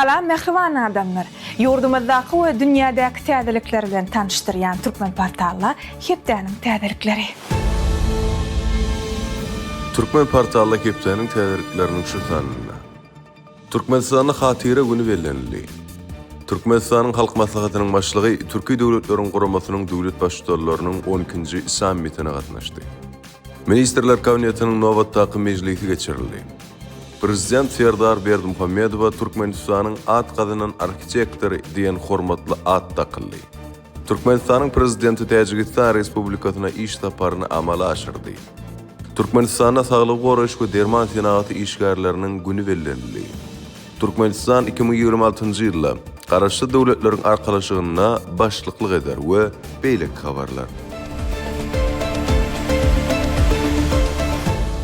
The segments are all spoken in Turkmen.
Salam mehriban adamlar. Yurdumuzdaki ve dünyadaki täzelikler bilen tanıştıryan Türkmen portalla Hepdäniň täzelikleri. Türkmen portalla Hepdäniň täzelikleriniň şu sanlyna. Türkmenistanyň hatyra güni bellenli. Türkmenistanyň halk maslahatynyň başlygy Türkiýe döwletleriň guramasynyň döwlet başçylarynyň 12-nji sammitine gatnaşdy. Ministrler Kabinetiniň nowatdaky mejlisi geçirildi. Prezident Serdar Berdimuhammedow Türkmenistanyň at gazynan arkitektori diýen hormatly at takyldy. Türkmenistanyň prezidenti Täjikistan Respublikasyna iş taparyny amala aşyrdy. Türkmenistana saglyk goraşy derman senaty işgärleriniň güni bellenli. Türkmenistan 2026-njy ýylda garaşly döwletleriň arkalaşygyna başlyklyk eder we beýlek habarlar.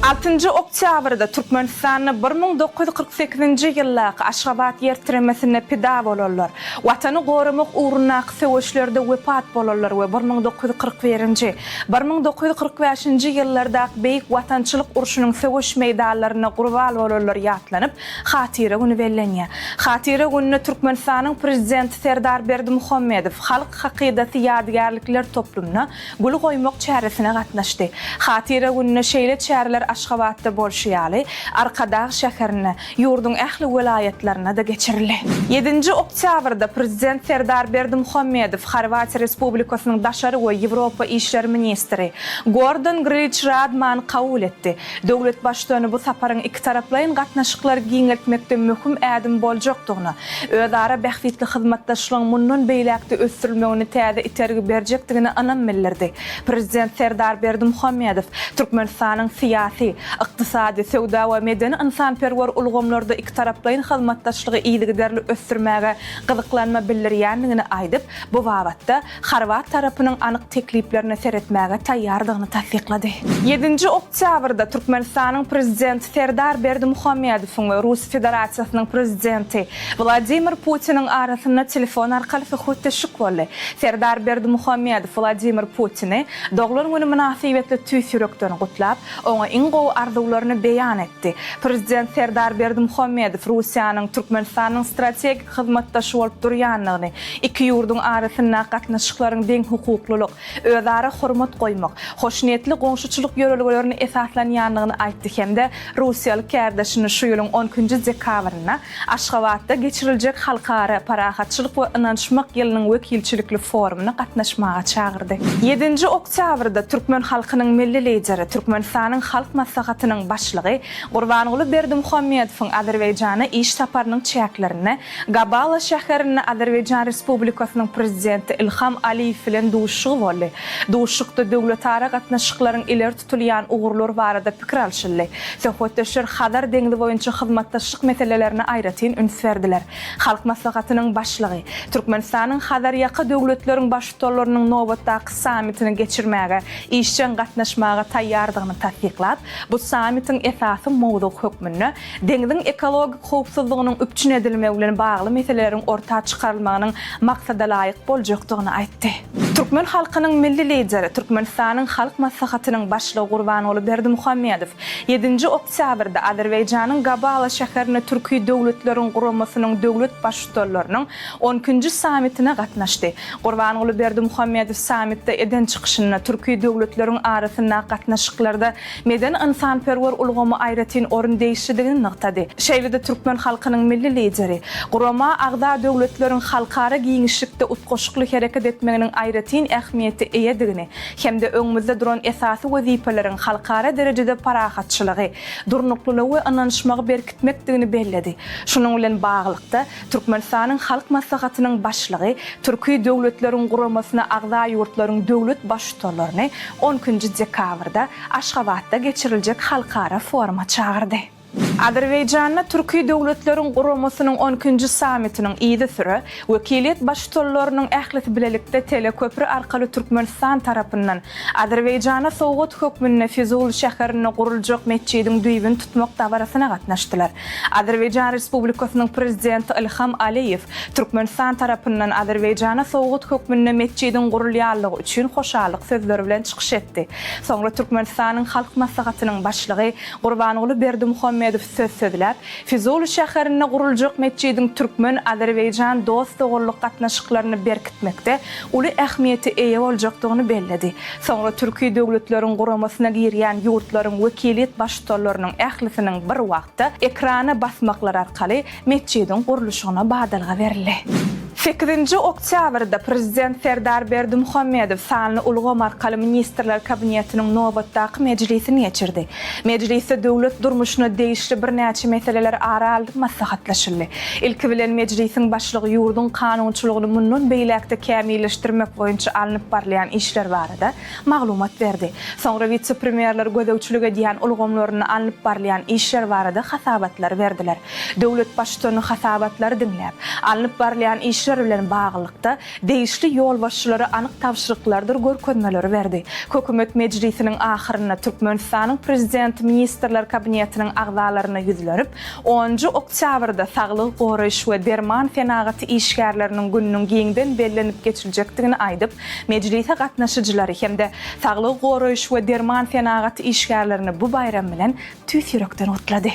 6 oktýabrda Türkmenistanyň 1948-nji ýyllaky Aşgabat ýertirmesine pida bolarlar. Watany gorumak uğruna söwüşlerde wepat bolarlar we 1941-nji, 1945-nji ýyllarda beýik watançylyk urşunyň söwüş meýdanlaryna gurbal bolarlar ýatlanyp, hatyra güni bellenýär. Hatyra gününe Türkmenistanyň prezidenti Serdar Berdimuhammedow halk hakydaty ýadygärlikler toplumuna gül goýmak çäresine gatnaşdy. Hatyra gününe şeýle çäreler Aşgabatda bolşýaly, Arkadağ şäherine, ýurdun ähli welayetlerine de geçirildi. 7 oktýabrda prezident Serdar Berdimuhammedow Horwatiýa Respublikasynyň daşary we Ýewropa işleri ministri Gordon Grlich Radman kabul etdi. Döwlet başçylygyny bu saparyň iki taraplaryň gatnaşyklary giňeltmekde möhüm ädim boljakdygyny, özara bäxtitli hyzmatdaşlygyň mundan beýlekde ösdürilmegini täze itergi berjekdigini anam bildirdi. Prezident Serdar Berdimuhammedow Türkmenistanyň syýasy, ykdysady, sowda we medeni insanperwer ulgamlarda iki taraplaryň hyzmatdaşlygy ýygyderli ösdürmäge gyzyklanma bildirýändigini aýdyp, bu wagtda Horwat tarapynyň anyk tekliplerini seretmäge taýýardygyny tasdiklady. 7 oktýabrda Türkmenistanyň prezidenti Serdar Berdimuhammedow we Rus Federasiýasynyň prezidenti Vladimir Putiniň arasynda telefon arkaly hötdeşik boldy. Serdar Berdimuhammedow Vladimir Putini doglar güni münasibetli tüýsürekden gutlap, oňa iň gowy arzularyny beýan etdi. Prezident Serdar Berdimuhammedow Russiýanyň Türkmenistanyň strategik hyzmatdaşy bolup durýanlygyny, iki ýurdun arasynda gatnaşyklaryň deň hukuklylyk, özara hormat goýmak, hoşniyetli goňşuçylyk ýöreliglerini esaslanýanlygyny aýtdy hemde Russiýalyk kärdeşini şu ýylyň 10-njy dekabryna Aşgabatda geçiriljek halkara parahatçylyk we ynançmak ýylynyň wekilçilikli forumuna gatnaşmaga çağırdy. 7 oktýabrda Türkmen halkynyň milli lideri Türkmenistanyň halk maslahatynyň başlygy Gurbanyňly Berdimuhammedowyň Azerbaýjana iş taparynyň çäklerini Gabala şäherine Azerbaýjan Respublikasynyň prezidenti Ilham Aliýew bilen duşugy boldy. Duşukda döwletara gatnaşyklaryň ileri tutulýan ugurlar barada pikir alşyldy. Söhbetdeşler Hadar deňdi boýunça hyzmatdaşlyk meselelerini aýratyn üns berdiler. Halk maslahatynyň başlygy Türkmenistanyň Hadar ýaka döwletleriň başçylarynyň nowatdaky sammitini geçirmäge, işçen gatnaşmaga taýýardygyny tasdiklap, bu sammitiň esasy mowdu hökmüne deňdiň ekologik howpsuzlygynyň üpçün edilmegi bilen bagly meseleleriň ortağa çykarylmagynyň maksada laýyk boljakdygyny aýtdy. Türkmen halkynyň milli lideri Türkmenistanyň halk maslahatynyň başlygy Gurbanyňly Berdimuhammedow 7 oktýabrda Azerbaýjanyň Gabala şäherine Türkiýe döwletleriň guramasynyň döwlet başçylarynyň 10-njy sammitine gatnaşdy. Gurbanyňly Berdimuhammedow sammitde eden çykyşyna Türkiýe döwletleriň arasynda gatnaşyklarda medeni insanperwer ulgamy aýratyn orun değişdirdigini nykdady. Şeýlede Türkmen halkynyň milli lideri gurama agda döwletleriň halkara giňişlikde utgoşukly hereket etmeginiň aýratyn ähmiýeti eýedigini hemde öňümizde duran esasy wezipeleriň halkara derejede parahatçylygy, durnuklylygy we ynançmagy berkitmekdigini belledi. Şunyň bilen baglykda Türkmenistanyň halk maslahatynyň başlygy Türkiýe döwletleriň guramasyna agda ýurtlaryň döwlet başçylaryny 10-njy dekabrda Aşgabatda geçiriljek halkara foruma çağırdy. Azerbaýjanda Türkiýe döwletleriň guramasynyň 10-njy sammitiniň ýygy süre wekiliýet başçylarynyň ählisi bilelikde teleköprü arkaly Türkmenistan tarapyndan Azerbaýjana sowgat hökmüne Fizul şäherine guruljak mescidiň düýbini tutmak dawrasyna gatnaşdylar. Azerbaýjan Respublikasynyň prezidenti Ilham Aliýew Türkmenistan tarapyndan Azerbaýjana sowgat hökmüne mescidiň gurulýanlygy üçin hoşallyk sözleri bilen çykyş etdi. Soňra Türkmenistanyň halk maslahatynyň başlygy Gurbanyňly Berdimuhammedow Muhammedow söz sözläp, Füzuli şäherinde guruljak meçidin Türkmen Azerbaycan dost oğullyk gatnaşyklaryny berkitmekde uly ähmiýeti eýe boljakdygyny bellidi. Soňra Türkiýe döwletleriň guramasyna girýän ýurtlaryň wekiliýet başçylarynyň ählisiniň bir wagtda ekrana basmaklar arkaly meçidin guruluşyna badalga berildi. 8 oktýabrda Prezident Serdar Berdimuhammedow sanly ulgam arkaly Ministrler Kabinetiniň nobatdaky mejlisini geçirdi. Mejlisde döwlet durmuşyna değişli bir näçe meseleler araly maslahatlaşyldy. Ilki bilen mejlisiň başlygy ýurdun kanunçylygyny mundan beýlekde kämilleşdirmek boýunça alınıp barlayan işler barada maglumat berdi. Soňra vice-premierler gödäwçilik edýän ulgamlaryny alınıp barlayan işler barada hasabatlar berdiler. Döwlet başçylarynyň hasabatlary dinläp, alınıp barlayan işler bilen baglykda değişli ýol başçylary anyk tapşyryklardyr görkezmeleri berdi. Hökümet mejlisiniň ahyryna Türkmenistanyň prezident ministrler kabinetiniň agzalaryna ýüzlenip 10 oktýabrda saglyk goraýyş we derman senagaty işgärleriniň gününiň giňden bellenip geçiljekdigini aýdyp, mejlise gatnaşyjylary hemde saglyk goraýyş we derman senagaty işgärlerini bu bayram bilen tüýs ýürekden utlady.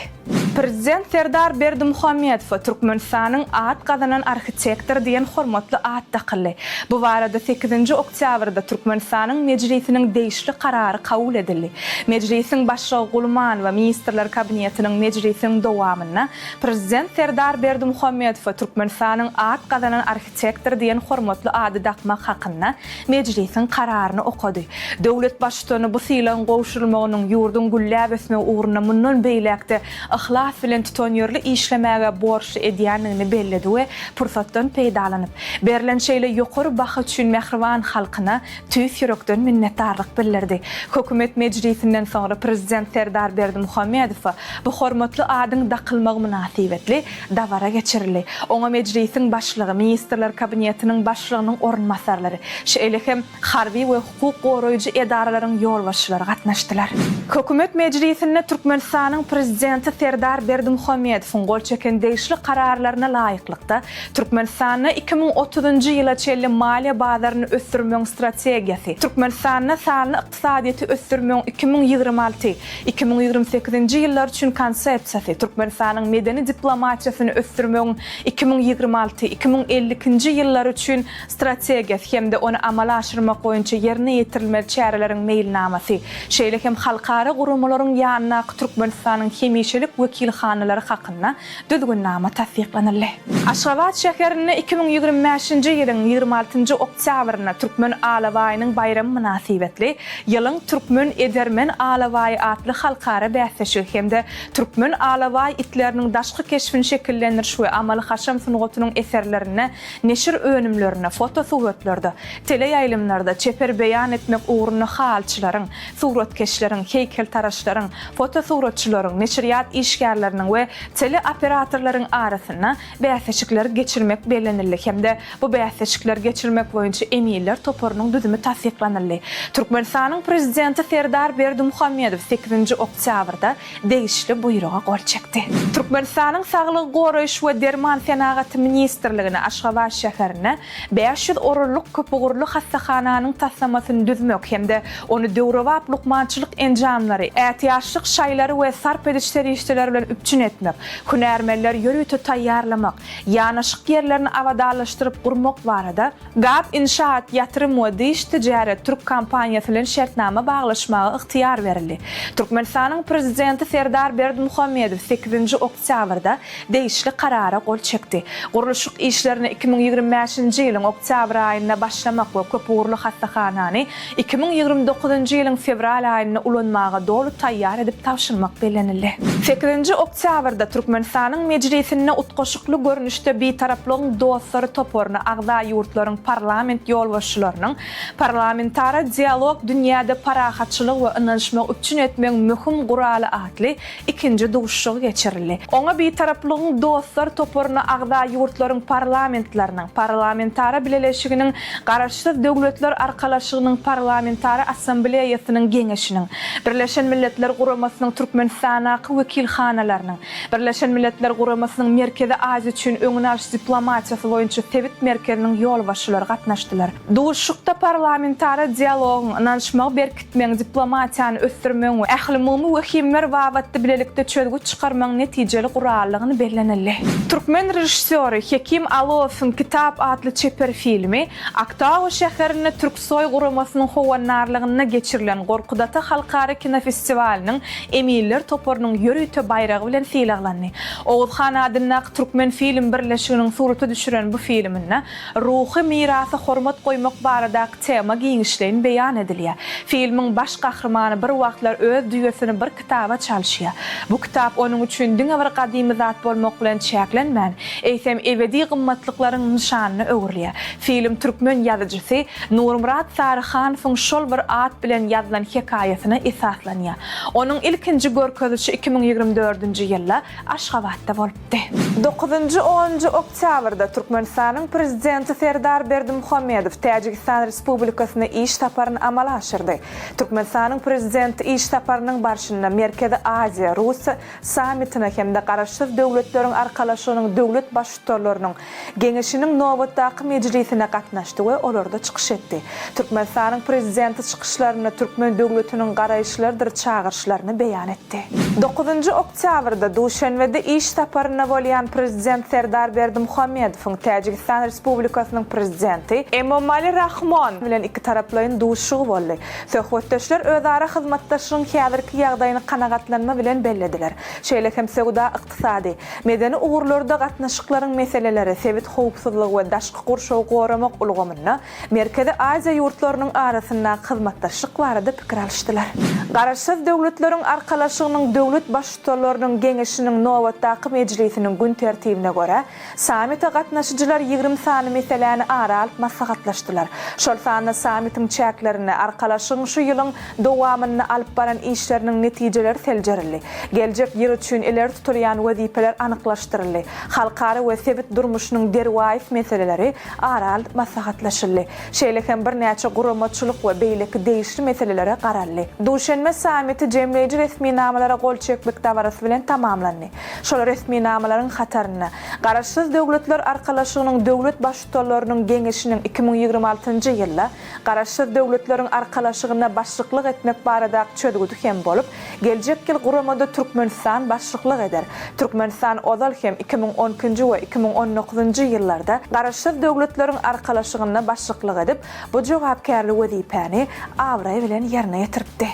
Prezident Serdar Berdimuhammedow Türkmenistanyň at gazanan arxitektor diýen hormatly at takyldy. Bu barada 8 oktýabrda Türkmenistanyň mejlisiniň değişli karary kabul edildi. Mejlisiň başlygy Gulman we ministrler kabinetiniň mejlisiň dowamyna Prezident Serdar Berdimuhammedow Türkmenistanyň at gazanan arxitektor diýen hormatly ady dakmak hakynda mejlisiň kararyny okudy. Döwlet başçylaryny bu sylan gowşulmagynyň ýurdun güllä besme uğruna mundan beýlekde ihlas bilen tutanýarly işlemäge borçly edýänligini belledi we pursatdan peýdalanyp berilen şeýle ýokary baha üçin mehriban halkyna tüýs ýürekden minnetdarlyk bildirdi. Hökümet mejlisinden soňra Prezident Serdar Berdimuhammedow bu hormatly adyň dakylmagy münasibetli dawara geçirildi. Oňa mejlisiň başlygy, ministrler kabinetiniň başlygynyň ornmasarlary, şeýle hem harby we hukuk goraýjy edaralaryň ýolbaşçylary gatnaşdylar. Hökümet mejlisinde Türkmenistanyň prezidenti Serdar Berdimuhammedow gol çeken değişli kararlaryna laýyklykda Türkmenistanyň 2030-njy ýyla çelli maliýe bazaryny ösdürmeň strategiýasy, Türkmenistanyň sanyny ykdysadyýety ösdürmeň 2026-2028-njy ýyllar üçin konsepsiýasy, Türkmenistanyň medeni diplomatiýasyny ösdürmeň 2026-2052-njy ýyllar üçin strategiýasy hemde onu amala aşyrmak boýunça ýerine ýetirilmeli çäreleriň meýilnamasy, şeýle hem halkara gurumlaryň ýanyna Türkmenistanyň hemişelik wekilhanalary hakynda düzgünnama tasdiqlanyldy. Aşgabat şäherinde 2025-nji ýylyň 26 oktýabryna Türkmen Alawaýynyň bayramy münasibetli ýylyň Türkmen Edermen Alawaýy atly halkara bäsleşigi hemde Türkmen Alawaýy itleriniň daşky keşfini şekillendiriş we amaly haşam sunugatynyň eserlerine, neşir önümlerine, fotosuratlarda, teleýaýlymlarda çeper beýan etmek uğruna halçylaryň, suratkeşleriň, heýkeltaraşlaryň, fotosuratçylaryň, neşriýat işgärleriniň we teleoperatorlaryň arasyna bäsleşikler geçirmek bellenildi. Hemde bu bäsleşikler geçirmek boýunça emiller toporunyň düzümi tasdiqlanyldy. Türkmenistanyň prezidenti Serdar Berdimuhammedow 8 oktýabrda değişli buýruga gol çekdi. Türkmenistanyň saglyk goraýyş we derman senagaty ministrligine Aşgabat şäherine 500 orunluk köpügürlü hastahananyň taslamasyny düzmek hemde onu döwrewap lukmançylyk enjamlary, ätiýaçlyk şaýlary we sarp edişleri işleri bilen üpçün etmek, hünärmenler ýörüýte taýýarlamak, ýanaşyk ýerlerini abadalaşdyryp gurmak barada GAP inşaat ýatyrym we dyş tijaret Türk kompaniýasy bilen şertnama baglaşmagy yktyýar berildi. Türkmenistanyň prezidenti Serdar Berdimuhammedow 8 oktýabrda değişli karara gol çekdi. Guruluşyk işlerini 2025-nji ýylyň oktýabr aýynda başlamak we köpügürlü hastahanany 2029-njy ýylyň fevral aýyna ulanmaga dolu taýýar edip tapşyrmak bellenildi. 8 oktýabrda Türkmenistanyň mejlisinde utgoşukly görnüşde bir taraplyň dostlary toporuny agza ýurtlaryň parlament ýolbaşçylarynyň parlamentara dialog dünýäde parahatçylyk we ynanşmak üçin etmeň möhüm guraly atly ikinji duşuşy geçirildi. Oňa bir taraplyň dostlar toporuny agza ýurtlaryň parlamentlarynyň parlamentara birleşiginiň garaşsyz döwletler arkalaşygynyň parlamentara assambleýasynyň geňeşiniň Birleşen Milletler Guramasynyň Türkmenistanaky wekilhana ýagnalarynyň Birleşen Milletler Guramasynyň Merkezi Aziýa üçin öňüne alş diplomatiýasy boýunça Tebit merkeziniň ýolbaşçylary gatnaşdylar. Duşukda parlamentary dialogyň, ynançmagy berkitmeň, diplomatiýany ösdürmeň we ähli-mumy we himmer wabatdy bilelikde çölgü çykarmaň netijeli gurallygyny bellenildi. Türkmen rejissöri Hekim Alowyň Kitap adly çeper filmi Aktawa şäherine Türksoy Guramasynyň howanarlygyna geçirilen Gorkudata Halkara Kino Festivaliniň Emiller toporunyň ýörüýte bayragy bilen fiýlaglandy. Oğuzhan adyna Türkmen film birleşiginiň suraty düşüren bu filminde ruhy mirasa hormat goýmak baradaky tema giňişlerini beýan edilýär. Filmiň baş gahrymany bir wagtlar öz düýesini bir kitaba çalşýar. Bu kitap onuň üçin diňe bir gadymy zat bolmak bilen çäklenmän, eýsem ebedi gymmatlyklaryň nişanyny öwürlýär. Film Türkmen ýazyjysy Nurmurat Sarıhanowyň şol bir at bilen ýazylan hekaýasyna esaslanýar. Onuň ilkinji görkezişi 2024-nji ýylda Aşgabatda bolupdy. 9-10 oktýabrda Türkmenistanyň prezidenti Serdar Berdimuhammedow Täjikistan Respublikasyna iş taparyny amala aşyrdy. Türkmenistanyň prezidenti iş taparynyň barşyna Merkezi Aziýa Russiýa sammitine hemde garaşsyz döwletleriň arkalaşygynyň döwlet başçylarynyň geňeşiniň nowatdaky mejlisine gatnaşdy we olarda çykyş etdi. Türkmenistanyň prezidenti çykyşlaryna Türkmen döwletiniň garaýşlardyr çağırşlaryny beýan etdi. 9 oktýabrda Duşanbede iş taparyna bolýan prezident Serdar Berdimuhammedowyň Täjikistan Respublikasynyň prezidenti Emomali Rahmon bilen iki taraplaryň duşugy boldy. Söhbetdeşler özara hyzmatdaşlygyň häzirki ýagdaýyny kanagatlanma bilen bellediler. Şeýle hem sowda, ykdysady, medeni ugurlarda gatnaşyklaryň meseleleri, sebit howpsuzlygy we daşky gurşawy goramak ulgamyna Merkezi Aziýa ýurtlarynyň arasynda hyzmatdaşlyk barada pikir alşdylar. Garaşsyz döwletleriň arkalaşygynyň döwlet başçylarynyň geňeşiniň nowatdaky mejlisiniň gün tertibine göre sammite gatnaşyjylar 20 sany meseleni ara alyp maslahatlaşdylar. Şol sany sammitiň çäklerini arkalaşygyň şu ýylyň dowamyny alyp baran işleriniň netijeleri seljerildi. Geljek ýyl üçin eler tutulýan wezipeler anyklaşdyryldy. Halkara we sebit durmuşynyň derwaýy meseleleri ara alyp maslahatlaşyldy. Şeýle hem bir näçe guramaçylyk we beýleki değişli meselelere garaldy. Duşanbe sammiti jemleýici resmi namalara gol çekmek dawarasy bilen tamamlandy. Şol resmi namalaryň hataryna garaşsyz döwletler arkalaşygynyň döwlet başçylarynyň geňeşiniň 2026-njy ýylda garaşsyz döwletleriň arkalaşygyna başçylyk etmek baradaky çödgüdi hem bolup, geljek ýyl Guramada Türkmenistan başçylyk eder. Türkmenistan ozal hem 2012-nji we 2019-njy ýyllarda garaşsyz döwletleriň arkalaşygyna başçylyk edip, bu jogapkärlik wezipäni awray bilen ýerine ýetiripdi.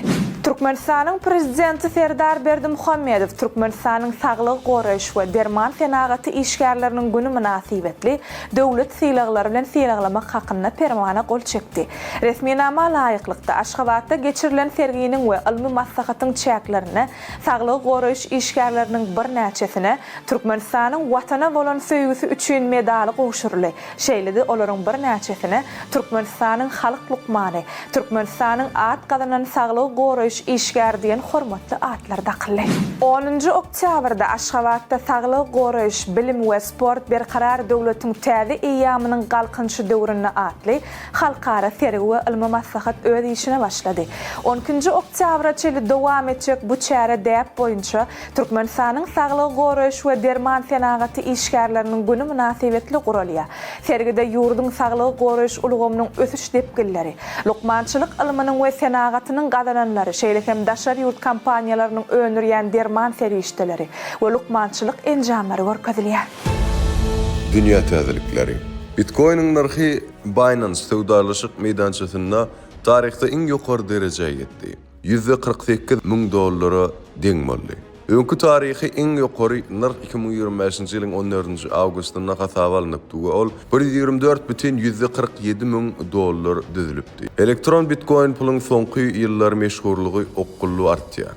Türkmenistanyň prezidenti Serdar Berdimuhammedow Türkmenistanyň saglyk goraýyş we derman senagaty işgärleriniň güni münasibetli döwlet sylaglary bilen sylaglamak hakyna permana gol çekdi. Resmi nama laýyklykda Aşgabatda geçirilen serginiň we ilmi maslahatyň çäklerini saglyk goraýyş işgärleriniň bir näçesine Türkmenistanyň watana bolan söýgüsü üçin medali gowşurly. Şeýle-de olaryň bir näçesine Türkmenistanyň halyk lukmany, Türkmenistanyň at gazanan saglyk goraýyş işgär diýen hormatly atlar dakylly. 10 oktýabrda Aşgabatda saglyk goraýyş, bilim we sport berkarar döwletiň täze eýamynyň galkynçy döwrüne atly halkara sergi we ilmi maslahat öz işine başlady. 12 oktyabra çeli dowam etjek bu çäre däp boýunça Türkmenistanyň saglyk goraýyş we derman senagaty işgärleriniň güni münasibetli guralýar. Sergide ýurduň saglyk goraýyş ulgamynyň ösüş depgilleri, lukmançylyk ilminiň we senagatynyň gazananlary, şeýle hem daşar ýurt kampaniýalarynyň önürýän derman serişdeleri we lukmançylyk enjamlary görkezilýär. Dünya täzelikleri. Bitcoin'in narhy Binance sowdalaşyk meýdançasynda taryhda iň ýokary derejeye ýetdi. $148,000 deň boldy. Öňkü taryhy iň ýokary narh 2025-nji ýylyň 14-nji awgustynda hasaba alınıpdy we ol $124,147,000 düzülipdi. Elektron Bitcoin puluň soňky ýyllar meşhurlygy okkully artýar.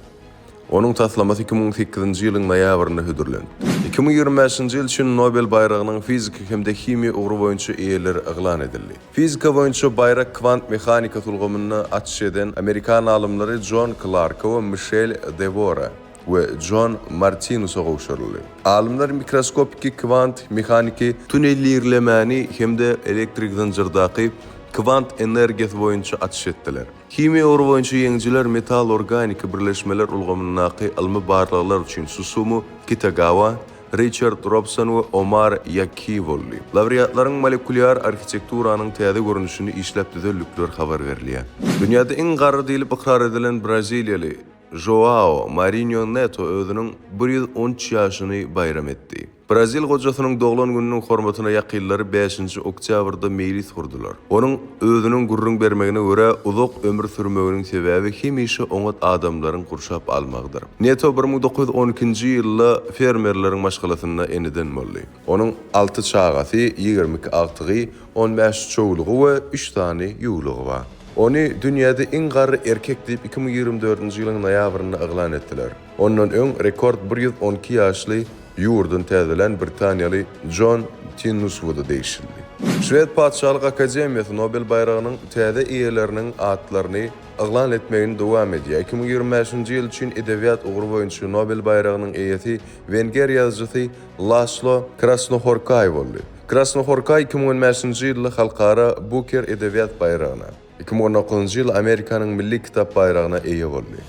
Onuň taslamasy 2008-nji ýylyň noýabryna hödürlendi. 2025-nji ýyl üçin Nobel bayragynyň fizika hemde chimiýa ugry boýunça eýeleri eglan edildi. Fizika boýunça bayrak kvant mehanika tulgamyny atş eden Amerikan alymlary John Clark we Michel Devora we John Martinus'a gowşuruldy. Alymlar mikroskopiki kvant mehaniki tunellerlemeni hemde elektrik zanjyrdaky kvant energiýasy boýunça atış etdiler. Kimya oru boýunça ýeňjiler metal organik birleşmeler ulgamynynaky ilmi barlyklar üçin Susumu Kitagawa, Richard Robson we Omar Yakivolli. Laureatlaryň molekulyar arhitekturanyň täze görnüşini işläp düzellükler habar berilýär. Dünýäde iň garry diýilip ikrar edilen Braziliýaly Joao Marinho Neto özüniň 113 ýaşyny bayram etdi. Brazil gojasynyň doglan gününiň hormatyna ýakynlary 5-nji oktýabrda mejlis kurdular. Onuň özüniň gurrun bermegine görä uzak ömür sürmeginiň sebäbi hemişe oňat adamlaryň gurşap almagdyr. Neto 1912-nji ýylda fermerleriň maşgalasyna eniden boldy. Onuň 6 çagasy, 22 agtygy, 15 çoğulugy we 3 tane ýuglugy bar. Onu dünýäde iň garry erkek diýip 2024-nji ýylyň noýabrynda eglan etdiler. Ondan öň rekord 112 ýaşly ýurdun täzelen Britaniýaly John Tinnusswood değişildi. Şwed Padşalyk Akademiýasy Nobel bayragynyň täze eýeleriniň atlaryny eglan etmegini dowam edýär. 2025-nji ýyl üçin edebiýat ugry boýunça Nobel bayragynyň eýesi Wenger ýazgysy Laszlo Krasnohorkai boldy. Krasnohorkai 2015-nji ýylda halkara Booker edebiýat bayragyna, 2019-njy ýyl Amerikanyň milli kitap bayragyna eýe boldy.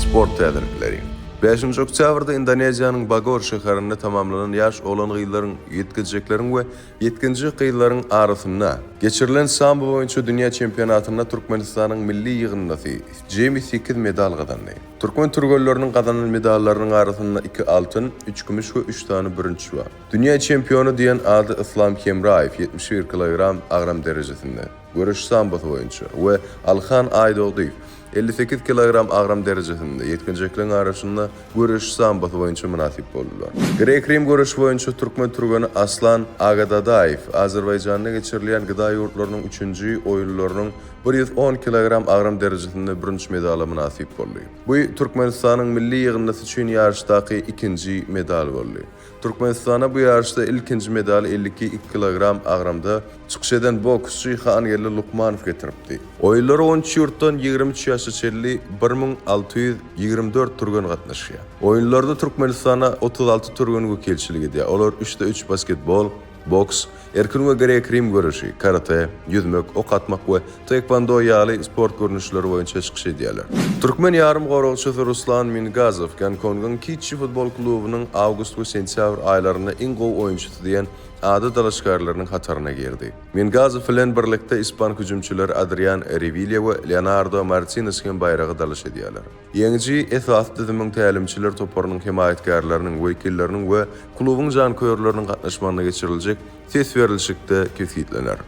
Sport täzirlikleri. 5-nji oktýabrda Indoneziýanyň Bogor şäherinde tamamlanan ýaş olan gyýlaryň ýetkizjekleriň we ýetkinji gyýlaryň arasynda geçirilen sambo boýunça dünýä çempionatyna Türkmenistanyň milli ýygnasy jemi 8 medal gazandy. Türkmen türgölleriniň gazanan medallarynyň arasynda 2 altyn, 3 gümüş we 3 tane birinçi bar. Dünýä çempionu diýen ady Islam Kemraev 71 kg agram derejesinde görüş sambo boýunça we Alhan Aydoğduýew 58 kg agram derejesinde ýetkinjeklerin arasynda görüş sambo boýunça munasip boldular. Grek Rim görüş boýunça türkmen türgeni Aslan Agadadayev Azerbaýjanda geçirilen gyda ýurtlarynyň 3-nji oýunlarynyň 110 kg agram derejesinde birinçi medala munasip boldy. Bu Türkmenistanyň milli ýygnasy üçin ýarşdaky 2-nji medal boldy. Türkmenistana bu ýarşda ilkinji medal 52 kg agramda çykyş eden boksçy Xangeli Lukmanow getiripdi. Oýunlara 13 ýurtdan 23 ýaşa çelli 1624 türgen gatnaşýar. Oýunlarda Türkmenistana 36 türgen wekilçilik edýär. Olar 3-de 3 basketbol, boks, erkin we Grek Rim görüşi, karate, yüzmek, ok atmak we taekwondo ýaly sport görnüşleri boýunça çykyş edýärler. Türkmen ýarym goralçysy Ruslan Mingazow Gonkongnyň Kiçi futbol klubynyň awgust we sentyabr aýlaryna iň gowy oýunçysy diýen ady dalaşgarlarynyň hataryna girdi. Mingazow bilen birlikde ispan hüjümçiler Adrian Revilla we Leonardo Martinez'in bayragy dalaş edýärler. Ýeňji esas düzümüň tälimçiler toparynyň himayetgarlarynyň wekilleriniň we klubyň janköýerleriniň gatnaşmagyna geçiriljek ses berilişikde kesitlener.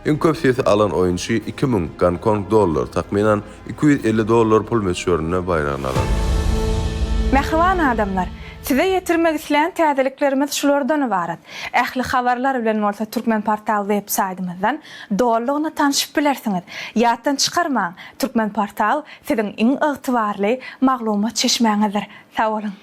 Iň köp ses alan oýunçy 2000 Gonkong dollar, takminan $250 pul meçhörüne bayragyny alan. Mehriban adamlar, size yetirmek isleyen täzeliklerimiz şulardan ibaret. Ähli habarlar bilen bolsa Türkmen portal web saytymyzdan dollygyna tanyşyp bilersiňiz. Ýatdan çykarmaň. Türkmen portal siziň iň ygtybarly maglumat çeşmeňizdir. Sag bolun.